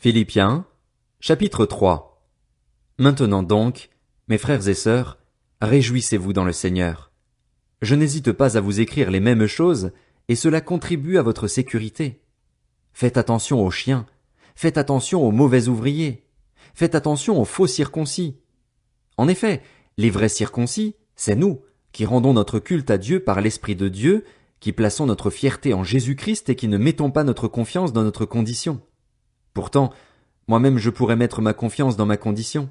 Philippiens, chapitre 3. Maintenant donc, mes frères et sœurs, réjouissez-vous dans le Seigneur. Je n'hésite pas à vous écrire les mêmes choses, et cela contribue à votre sécurité. Faites attention aux chiens, faites attention aux mauvais ouvriers, faites attention aux faux circoncis. En effet, les vrais circoncis, c'est nous, qui rendons notre culte à Dieu par l'Esprit de Dieu, qui plaçons notre fierté en Jésus-Christ et qui ne mettons pas notre confiance dans notre condition. Pourtant, moi-même je pourrais mettre ma confiance dans ma condition.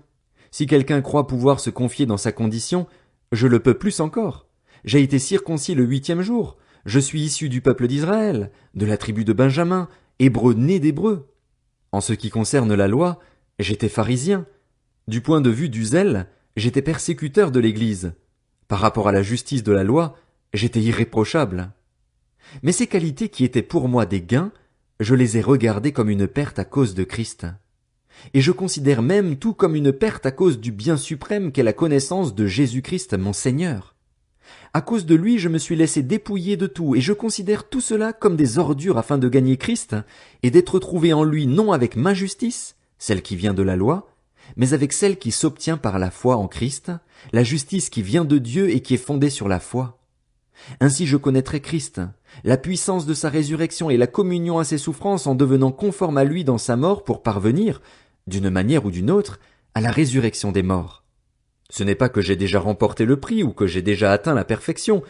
Si quelqu'un croit pouvoir se confier dans sa condition, je le peux plus encore. J'ai été circoncis le 8e jour. Je suis issu du peuple d'Israël, de la tribu de Benjamin, hébreu né d'hébreu. En ce qui concerne la loi, j'étais pharisien. Du point de vue du zèle, j'étais persécuteur de l'Église. Par rapport à la justice de la loi, j'étais irréprochable. Mais ces qualités qui étaient pour moi des gains, je les ai regardées comme une perte à cause de Christ. Et je considère même tout comme une perte à cause du bien suprême qu'est la connaissance de Jésus-Christ mon Seigneur. À cause de lui, je me suis laissé dépouiller de tout, et je considère tout cela comme des ordures afin de gagner Christ, et d'être trouvé en lui non avec ma justice, celle qui vient de la loi, mais avec celle qui s'obtient par la foi en Christ, la justice qui vient de Dieu et qui est fondée sur la foi. Ainsi je connaîtrai Christ, la puissance de sa résurrection et la communion à ses souffrances en devenant conforme à lui dans sa mort pour parvenir, d'une manière ou d'une autre, à la résurrection des morts. Ce n'est pas que j'ai déjà remporté le prix ou que j'ai déjà atteint la perfection,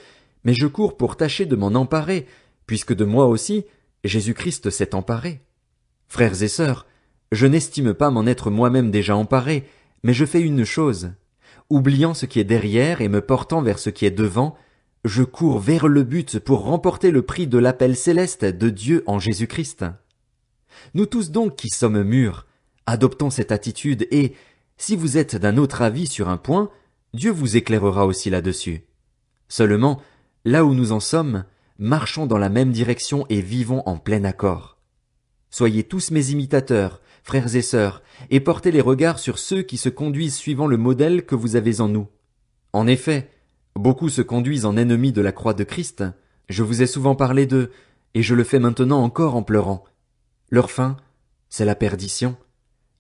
mais je cours pour tâcher de m'en emparer, puisque de moi aussi, Jésus-Christ s'est emparé. Frères et sœurs, je n'estime pas m'en être moi-même déjà emparé, mais je fais une chose. Oubliant ce qui est derrière et me portant vers ce qui est devant, je cours vers le but pour remporter le prix de l'appel céleste de Dieu en Jésus-Christ. Nous tous donc qui sommes mûrs, adoptons cette attitude et, si vous êtes d'un autre avis sur un point, Dieu vous éclairera aussi là-dessus. Seulement, là où nous en sommes, marchons dans la même direction et vivons en plein accord. Soyez tous mes imitateurs, frères et sœurs, et portez les regards sur ceux qui se conduisent suivant le modèle que vous avez en nous. En effet, beaucoup se conduisent en ennemis de la croix de Christ. Je vous ai souvent parlé d'eux, et je le fais maintenant encore en pleurant. Leur fin, c'est la perdition.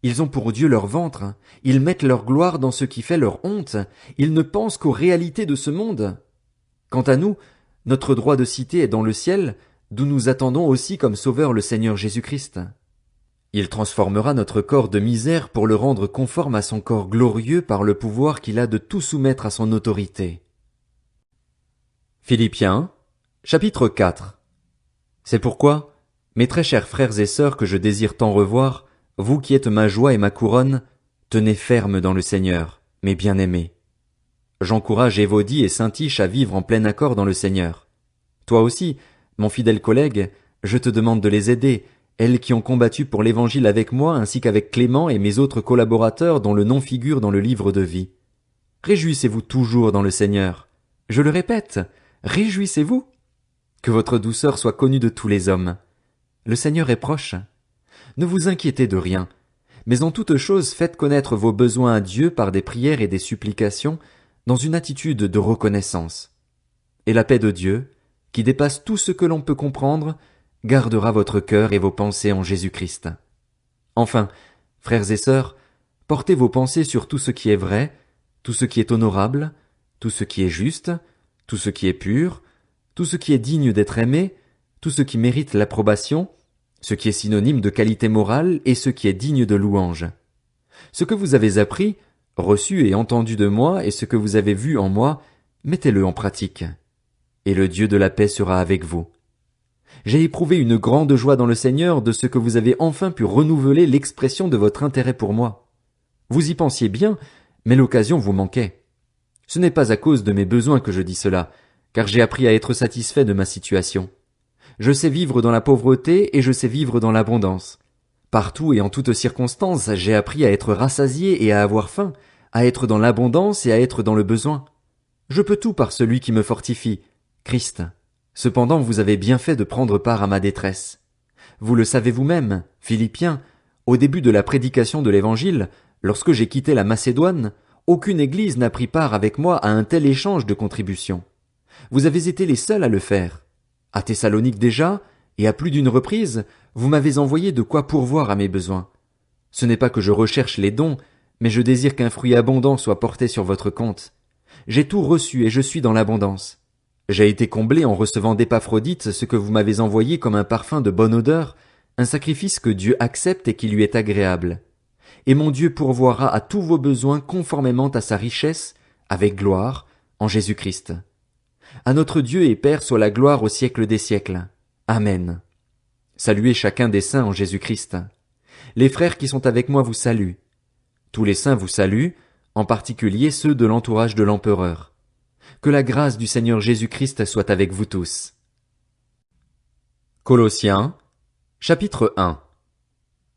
Ils ont pour Dieu leur ventre, ils mettent leur gloire dans ce qui fait leur honte, ils ne pensent qu'aux réalités de ce monde. Quant à nous, notre droit de cité est dans le ciel, d'où nous attendons aussi comme sauveur le Seigneur Jésus-Christ. Il transformera notre corps de misère pour le rendre conforme à son corps glorieux par le pouvoir qu'il a de tout soumettre à son autorité. Philippiens, chapitre 4. C'est pourquoi, mes très chers frères et sœurs que je désire tant revoir, vous qui êtes ma joie et ma couronne, tenez ferme dans le Seigneur, mes bien-aimés. J'encourage Évodie et Syntyche à vivre en plein accord dans le Seigneur. Toi aussi, mon fidèle collègue, je te demande de les aider, elles qui ont combattu pour l'Évangile avec moi ainsi qu'avec Clément et mes autres collaborateurs dont le nom figure dans le livre de vie. Réjouissez-vous toujours dans le Seigneur. Je le répète, réjouissez-vous. Que votre douceur soit connue de tous les hommes. Le Seigneur est proche. Ne vous inquiétez de rien, mais en toute chose faites connaître vos besoins à Dieu par des prières et des supplications, dans une attitude de reconnaissance. Et la paix de Dieu, qui dépasse tout ce que l'on peut comprendre, gardera votre cœur et vos pensées en Jésus-Christ. Enfin, frères et sœurs, portez vos pensées sur tout ce qui est vrai, tout ce qui est honorable, tout ce qui est juste, tout ce qui est pur, tout ce qui est digne d'être aimé, tout ce qui mérite l'approbation, ce qui est synonyme de qualité morale et ce qui est digne de louange. Ce que vous avez appris, reçu et entendu de moi et ce que vous avez vu en moi, mettez-le en pratique. Et le Dieu de la paix sera avec vous. J'ai éprouvé une grande joie dans le Seigneur de ce que vous avez enfin pu renouveler l'expression de votre intérêt pour moi. Vous y pensiez bien, mais l'occasion vous manquait. Ce n'est pas à cause de mes besoins que je dis cela, car j'ai appris à être satisfait de ma situation. Je sais vivre dans la pauvreté et je sais vivre dans l'abondance. Partout et en toutes circonstances, j'ai appris à être rassasié et à avoir faim, à être dans l'abondance et à être dans le besoin. Je peux tout par celui qui me fortifie, Christ. Cependant, vous avez bien fait de prendre part à ma détresse. Vous le savez vous-même, Philippiens, au début de la prédication de l'Évangile, lorsque j'ai quitté la Macédoine, aucune église n'a pris part avec moi à un tel échange de contributions. Vous avez été les seuls à le faire. À Thessalonique déjà, et à plus d'une reprise, vous m'avez envoyé de quoi pourvoir à mes besoins. Ce n'est pas que je recherche les dons, mais je désire qu'un fruit abondant soit porté sur votre compte. J'ai tout reçu et je suis dans l'abondance. J'ai été comblé en recevant d'Épaphrodite ce que vous m'avez envoyé comme un parfum de bonne odeur, un sacrifice que Dieu accepte et qui lui est agréable. Et mon Dieu pourvoira à tous vos besoins conformément à sa richesse, avec gloire, en Jésus-Christ. À notre Dieu et Père soit la gloire au siècle des siècles. Amen. Saluez chacun des saints en Jésus-Christ. Les frères qui sont avec moi vous saluent. Tous les saints vous saluent, en particulier ceux de l'entourage de l'empereur. Que la grâce du Seigneur Jésus-Christ soit avec vous tous. Colossiens, chapitre 1.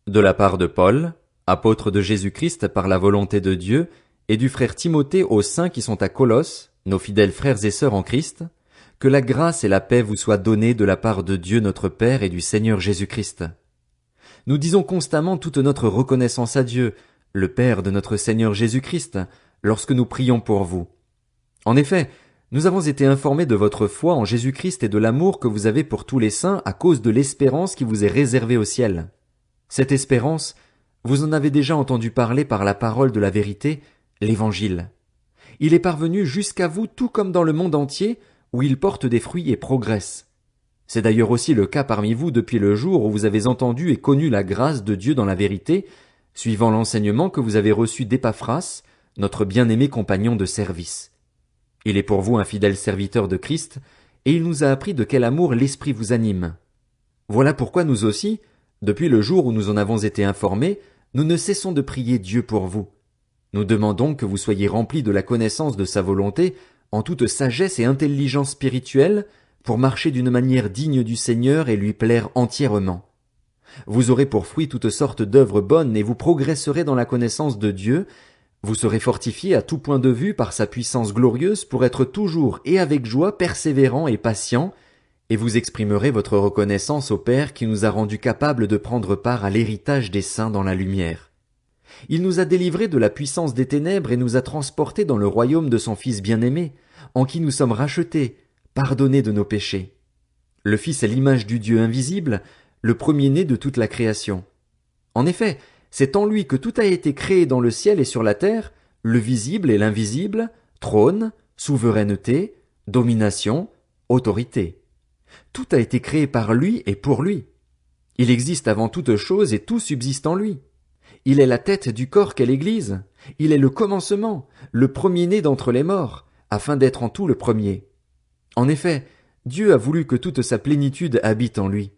De la part de Paul, apôtre de Jésus-Christ par la volonté de Dieu, et du frère Timothée aux saints qui sont à Colosse, nos fidèles frères et sœurs en Christ, que la grâce et la paix vous soient données de la part de Dieu notre Père et du Seigneur Jésus-Christ. Nous disons constamment toute notre reconnaissance à Dieu, le Père de notre Seigneur Jésus-Christ, lorsque nous prions pour vous. En effet, nous avons été informés de votre foi en Jésus-Christ et de l'amour que vous avez pour tous les saints à cause de l'espérance qui vous est réservée au ciel. Cette espérance, vous en avez déjà entendu parler par la parole de la vérité, l'Évangile. Il est parvenu jusqu'à vous tout comme dans le monde entier, où il porte des fruits et progresse. C'est d'ailleurs aussi le cas parmi vous depuis le jour où vous avez entendu et connu la grâce de Dieu dans la vérité, suivant l'enseignement que vous avez reçu d'Épaphras, notre bien-aimé compagnon de service. Il est pour vous un fidèle serviteur de Christ, et il nous a appris de quel amour l'Esprit vous anime. Voilà pourquoi nous aussi, depuis le jour où nous en avons été informés, nous ne cessons de prier Dieu pour vous. Nous demandons que vous soyez remplis de la connaissance de sa volonté, en toute sagesse et intelligence spirituelle, pour marcher d'une manière digne du Seigneur et lui plaire entièrement. Vous aurez pour fruit toutes sortes d'œuvres bonnes et vous progresserez dans la connaissance de Dieu. Vous serez fortifiés à tout point de vue par sa puissance glorieuse pour être toujours et avec joie persévérants et patients, et vous exprimerez votre reconnaissance au Père qui nous a rendus capables de prendre part à l'héritage des saints dans la lumière. Il nous a délivrés de la puissance des ténèbres et nous a transportés dans le royaume de son Fils bien-aimé, en qui nous sommes rachetés, pardonnés de nos péchés. Le Fils est l'image du Dieu invisible, le premier-né de toute la création. En effet, c'est en lui que tout a été créé dans le ciel et sur la terre, le visible et l'invisible, trône, souveraineté, domination, autorité. Tout a été créé par lui et pour lui. Il existe avant toute chose et tout subsiste en lui. Il est la tête du corps qu'est l'Église. Il est le commencement, le premier-né d'entre les morts, afin d'être en tout le premier. En effet, Dieu a voulu que toute sa plénitude habite en lui.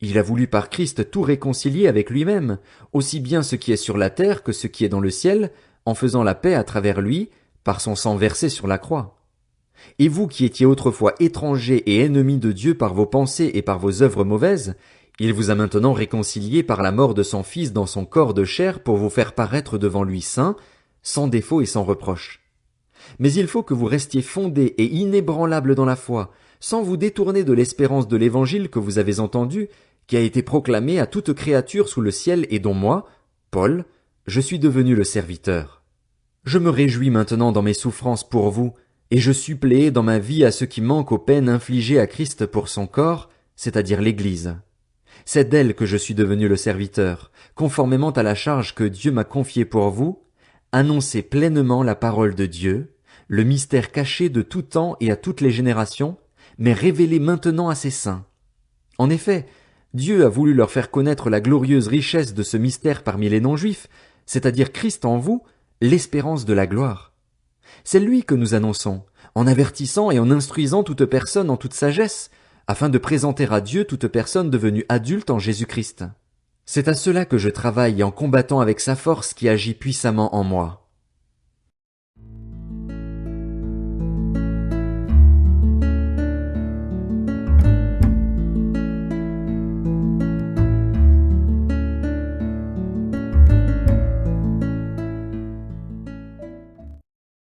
Il a voulu par Christ tout réconcilier avec lui-même, aussi bien ce qui est sur la terre que ce qui est dans le ciel, en faisant la paix à travers lui, par son sang versé sur la croix. Et vous qui étiez autrefois étrangers et ennemis de Dieu par vos pensées et par vos œuvres mauvaises, il vous a maintenant réconciliés par la mort de son Fils dans son corps de chair pour vous faire paraître devant lui saint, sans défaut et sans reproche. Mais il faut que vous restiez fondés et inébranlables dans la foi, sans vous détourner de l'espérance de l'Évangile que vous avez entendu, qui a été proclamé à toute créature sous le ciel et dont moi, Paul, je suis devenu le serviteur. Je me réjouis maintenant dans mes souffrances pour vous, et je suppléai dans ma vie à ceux qui manquent aux peines infligées à Christ pour son corps, c'est-à-dire l'Église. C'est d'elle que je suis devenu le serviteur, conformément à la charge que Dieu m'a confiée pour vous, annoncer pleinement la parole de Dieu, le mystère caché de tout temps et à toutes les générations, mais révélé maintenant à ses saints. En effet, Dieu a voulu leur faire connaître la glorieuse richesse de ce mystère parmi les non-juifs, c'est-à-dire Christ en vous, l'espérance de la gloire. C'est lui que nous annonçons, en avertissant et en instruisant toute personne en toute sagesse, afin de présenter à Dieu toute personne devenue adulte en Jésus-Christ. C'est à cela que je travaille en combattant avec sa force qui agit puissamment en moi.